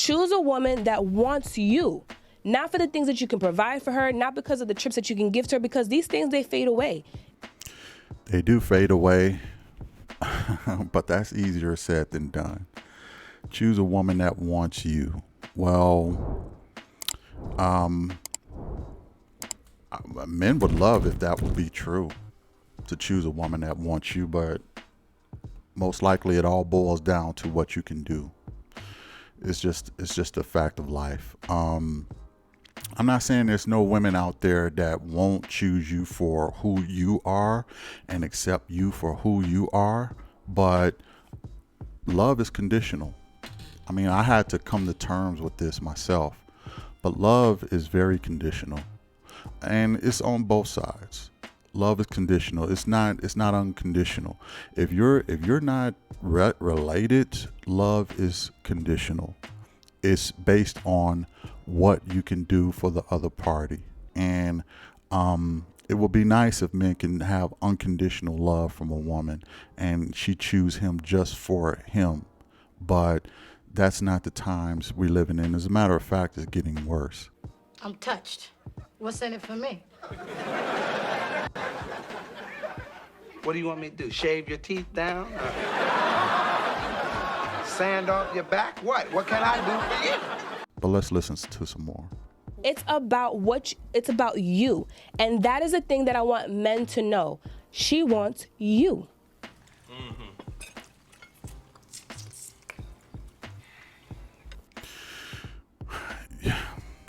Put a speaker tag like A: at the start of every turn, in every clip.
A: Choose a woman that wants you, not for the things that you can provide for her, not because of the trips that you can give to her, because these things, they fade away.
B: They do fade away, but that's easier said than done. Choose a woman that wants you. Well, men would love if that would be true, to choose a woman that wants you, but most likely it all boils down to what you can do. It's just a fact of life. I'm not saying there's no women out there that won't choose you for who you are and accept you for who you are, but love is conditional. I mean, I had to come to terms with this myself, but love is very conditional, and it's on both sides. Love is conditional. It's not unconditional. If you're not related, love is conditional. It's based on what you can do for the other party. And it would be nice if men can have unconditional love from a woman and she choose him just for him. But that's not the times we're living in. As a matter of fact, it's getting worse.
C: I'm touched. What's in it for me?
D: What do you want me to do? Shave your teeth down? Sand off your back? What? What can I do for you?
B: But let's listen to some more.
A: It's about it's about you. And that is the thing that I want men to know. She wants you.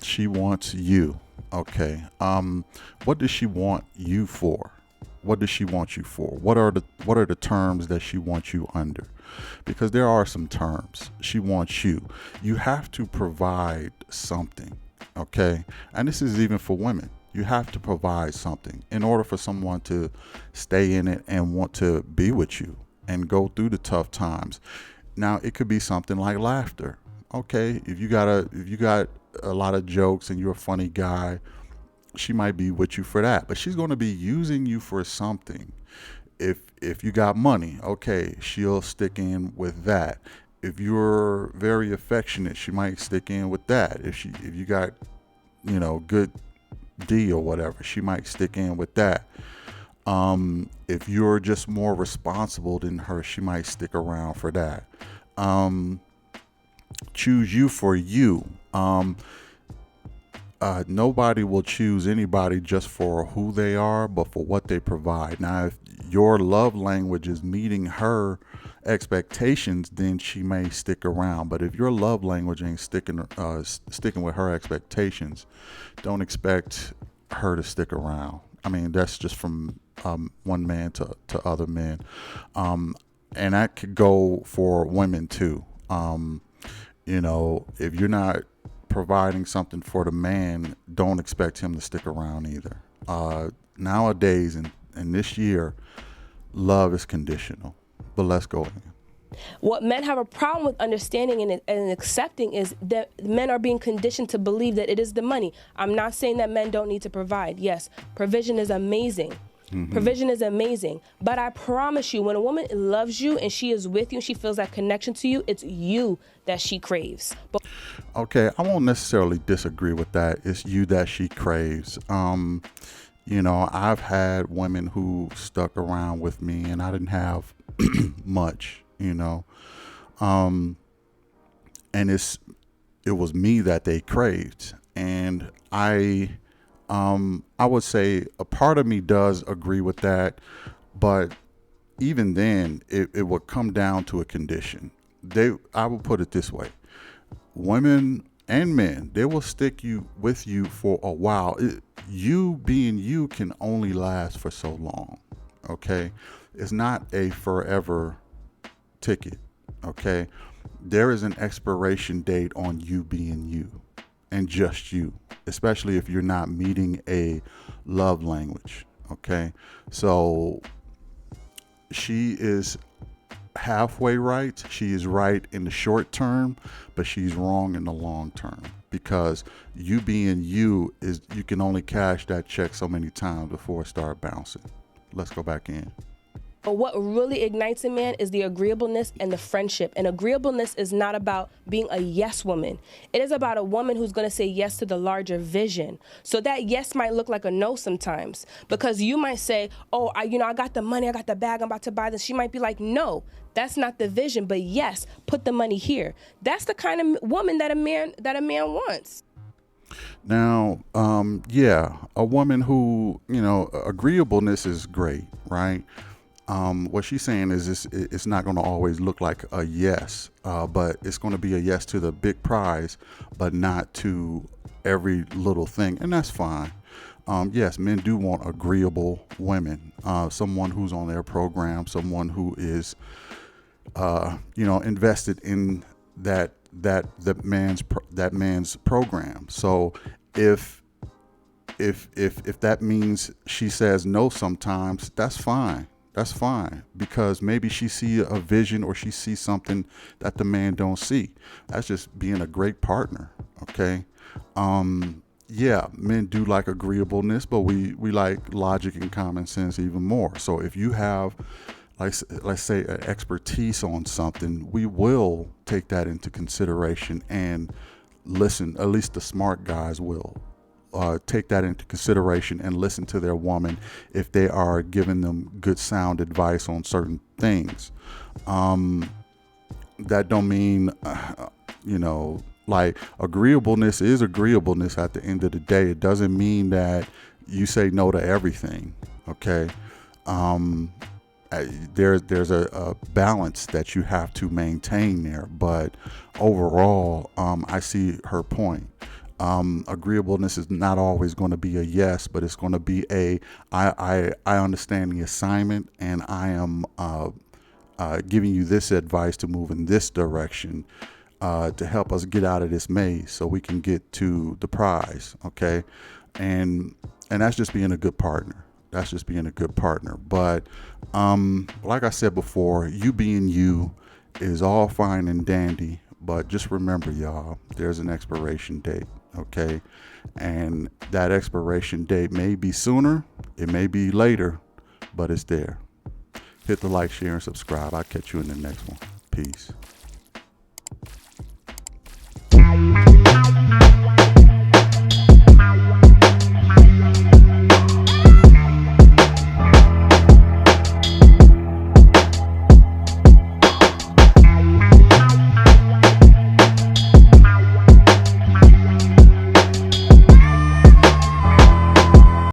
B: She wants you. Okay. What does she want you for? What does she want you for? What are the terms that she wants you under? Because there are some terms. She wants you. You have to provide something. Okay. And this is even for women. You have to provide something in order for someone to stay in it and want to be with you and go through the tough times. Now, it could be something like laughter. Okay. If you got a lot of jokes and you're a funny guy, she might be with you for that, but she's going to be using you for something. If you got money, okay, she'll stick in with that. If you're very affectionate, she might stick in with that. If you got, good D or whatever, she might stick in with that. If you're just more responsible than her, she might stick around for that. Choose you for you. Nobody will choose anybody just for who they are, but for what they provide. Now, if your love language is meeting her expectations, then she may stick around. But if your love language ain't sticking with her expectations, don't expect her to stick around. I mean, that's just from one man to other men. And that could go for women too. If you're not providing something for the man, don't expect him to stick around either. Nowadays, in this year, love is conditional. But let's go in.
A: What men have a problem with understanding and accepting is that men are being conditioned to believe that it is the money. I'm not saying that men don't need to provide. Yes, provision is amazing. Mm-hmm. Provision is amazing. But I promise you, when a woman loves you and she is with you and she feels that connection to you, it's you that she craves.
B: Okay, I won't necessarily disagree with that. It's you that she craves. I've had women who stuck around with me and I didn't have much, and it was me that they craved. And I would say a part of me does agree with that, but even then it would come down to a condition. I will put it this way. Women and men, they will stick with you for a while. You being you can only last for so long. Okay. It's not a forever ticket. Okay. There is an expiration date on you being you and just you, especially if you're not meeting a love language. Okay. So she is halfway right. She is right in the short term, but she's wrong in the long term, because you being you you can only cash that check so many times before it start bouncing. Let's go back in.
A: But what really ignites a man is the agreeableness and the friendship. And agreeableness is not about being a yes woman. It is about a woman who's going to say yes to the larger vision. So that yes might look like a no sometimes, because you might say, oh, I got the money, I got the bag, I'm about to buy this. She might be like, no, that's not the vision. But yes, put the money here. That's the kind of woman that a man wants.
B: Now, yeah, a woman who, agreeableness is great, right? What she's saying is it's not going to always look like a yes, but it's going to be a yes to the big prize, but not to every little thing. And that's fine. Yes, men do want agreeable women, someone who's on their program, someone who is, invested in that man's program. So if that means she says no sometimes, that's fine. That's fine, because maybe she see a vision or she sees something that the man don't see. That's just being a great partner. Okay. Yeah, men do like agreeableness, but we like logic and common sense even more. So if you have, let's say, an expertise on something, we will take that into consideration and listen. At least the smart guys will take that into consideration and listen to their woman if they are giving them good sound advice on certain things. That don't mean, like, agreeableness is agreeableness at the end of the day. It doesn't mean that you say no to everything. Okay. There's a balance that you have to maintain there, but overall, I see her point. Agreeableness is not always going to be a yes, but it's going to be I understand the assignment, and I am giving you this advice to move in this direction to help us get out of this maze so we can get to the prize. Okay. And that's just being a good partner. That's just being a good partner. But like I said before, you being you is all fine and dandy. But just remember, y'all, there's an expiration date. Okay. And that expiration date may be sooner. It may be later, but it's there. Hit the like, share, and subscribe. I'll catch you in the next one. Peace.